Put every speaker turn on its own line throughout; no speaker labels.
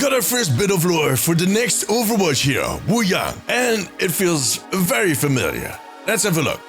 got our first bit of lore for the next Overwatch hero, Wuyang, and it feels very familiar. Let's have a look.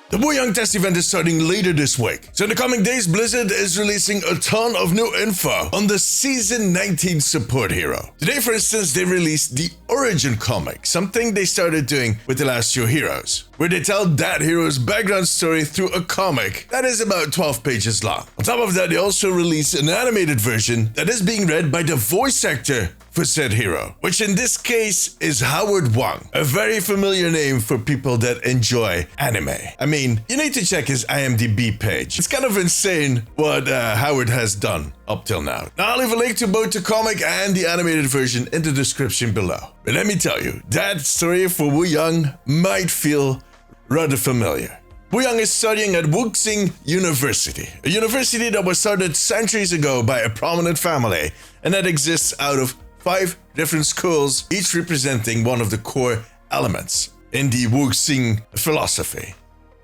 The Wuyang test event is starting later this week, so in the coming days Blizzard is releasing a ton of new info on the Season 19 support hero. Today, for instance, they released the Origin comic, something they started doing with the last few heroes, where they tell that hero's background story through a comic that is about 12 pages long. On top of that, they also released an animated version that is being read by the voice actor for said hero, which in this case is Howard Wang, a very familiar name for people that enjoy anime. I mean, you need to check his IMDb page. It's kind of insane what Howard has done up till now. Now I'll leave a link to both the comic and the animated version in the description below. But let me tell you, that story for Wuyang might feel rather familiar. Wuyang is studying at Wuyang University, a university that was started centuries ago by a prominent family and that exists out of 5 different schools, each representing one of the core elements in the Wuyang philosophy.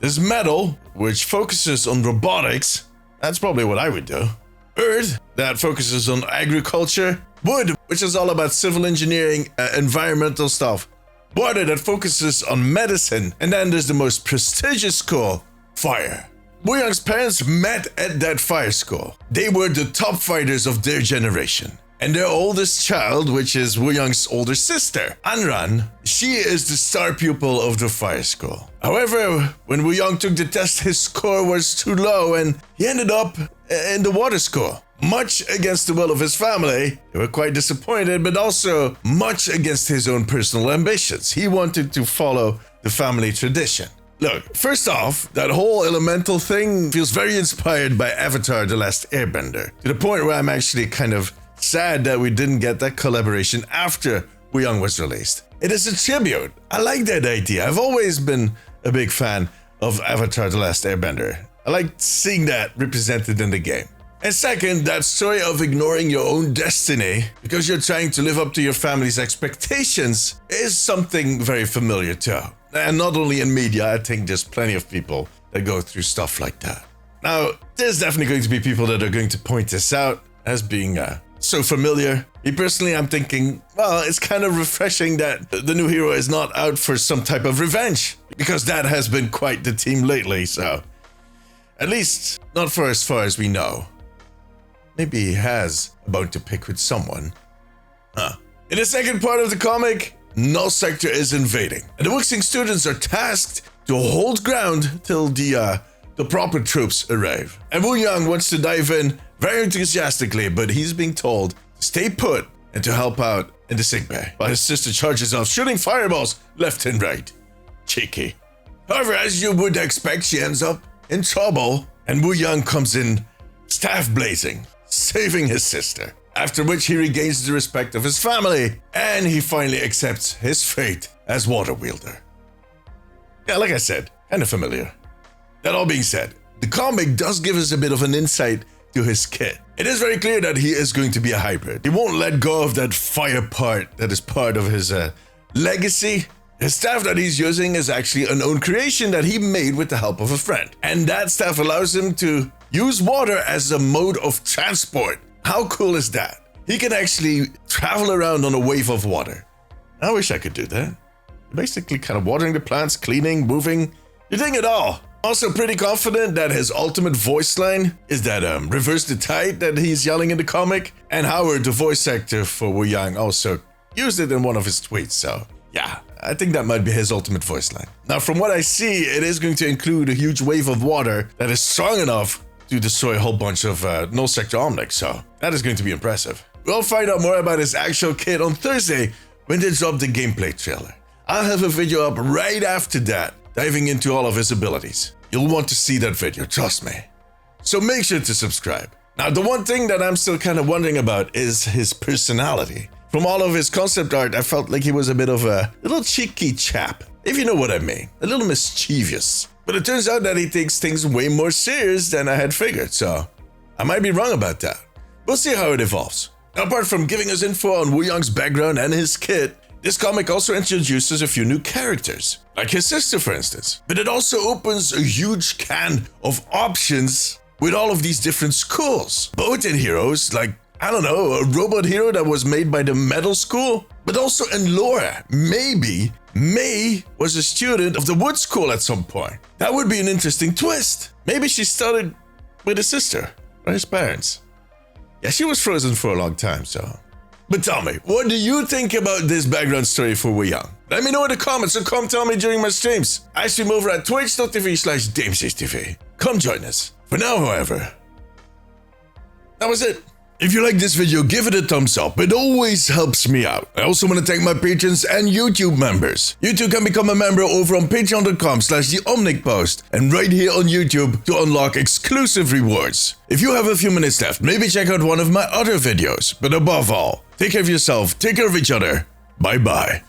There's metal, which focuses on robotics. That's probably what I would do. Earth, that focuses on agriculture. Wood, which is all about civil engineering, environmental stuff. Water, that focuses on medicine. And then there's the most prestigious school, fire. Wuyang's parents met at that fire school. They were the top fighters of their generation. And their oldest child, which is Wuyang's older sister, Anran, she is the star pupil of the fire school. However, when Wuyang took the test, his score was too low and he ended up in the water school. Much against the will of his family, they were quite disappointed, but also much against his own personal ambitions. He wanted to follow the family tradition. Look, first off, that whole elemental thing feels very inspired by Avatar: The Last Airbender, to the point where I'm actually kind of sad that we didn't get that collaboration after Wuyang was released. It is a tribute. I like that idea. I've always been a big fan of Avatar: The Last Airbender. I like seeing that represented in the game. And second, that story of ignoring your own destiny because you're trying to live up to your family's expectations is something very familiar too. And not only in media, I think there's plenty of people that go through stuff like that. Now, there's definitely going to be people that are going to point this out as being so familiar. Me personally, I'm thinking, well, it's kind of refreshing that the new hero is not out for some type of revenge, because that has been quite the theme lately, so at least not for as far as we know. Maybe he has a bone to pick with someone. In the second part of the comic, Null Sector is invading, and the Wuyang students are tasked to hold ground till the proper troops arrive. And Wuyang wants to dive in very enthusiastically, but he's being told to stay put and to help out in the sickbay, while his sister charges off, shooting fireballs left and right. Cheeky. However, as you would expect, she ends up in trouble, and Wuyang comes in staff blazing, saving his sister. After which he regains the respect of his family, and he finally accepts his fate as water wielder. Yeah, like I said, kind of familiar. That all being said, the comic does give us a bit of an insight to his kit. It is very clear that he is going to be a hybrid. He won't let go of that fire part that is part of his legacy. His staff that he's using is actually an own creation that he made with the help of a friend. And that staff allows him to use water as a mode of transport. How cool is that? He can actually travel around on a wave of water. I wish I could do that. Basically kind of watering the plants, cleaning, moving. You're doing it all. Also pretty confident that his ultimate voice line is that reverse the tide that he's yelling in the comic. And Howard, the voice actor for Wuyang, also used it in one of his tweets. So yeah, I think that might be his ultimate voice line. Now, from what I see, it is going to include a huge wave of water that is strong enough to destroy a whole bunch of Null Sector Omnics. So that is going to be impressive. We'll find out more about his actual kit on Thursday when they drop the gameplay trailer. I'll have a video up right after that, diving into all of his abilities. You'll want to see that video, trust me. So make sure to subscribe. Now, the one thing that I'm still kind of wondering about is his personality. From all of his concept art, I felt like he was a bit of a little cheeky chap, if you know what I mean. A little mischievous. But it turns out that he takes things way more serious than I had figured, so I might be wrong about that. We'll see how it evolves. Now, apart from giving us info on Wuyang's background and his kit, this comic also introduces a few new characters, like his sister for instance. But it also opens a huge can of options with all of these different schools, both in heroes like I don't know, a robot hero that was made by the metal school? But also in lore, maybe May was a student of the wood school at some point. That would be an interesting twist. Maybe she started with his sister or his parents. Yeah, she was frozen for a long time, so. But tell me, what do you think about this background story for Wuyang? Let me know in the comments or come tell me during my streams. I stream over at twitch.tv/DeemziesTV. Come join us. For now, however, that was it. If you like this video, give it a thumbs up. It always helps me out. I also want to thank my patrons and YouTube members. You too can become a member over on patreon.com/theomnicpost and right here on YouTube to unlock exclusive rewards. If you have a few minutes left, maybe check out one of my other videos. But above all, take care of yourself, take care of each other. Bye bye.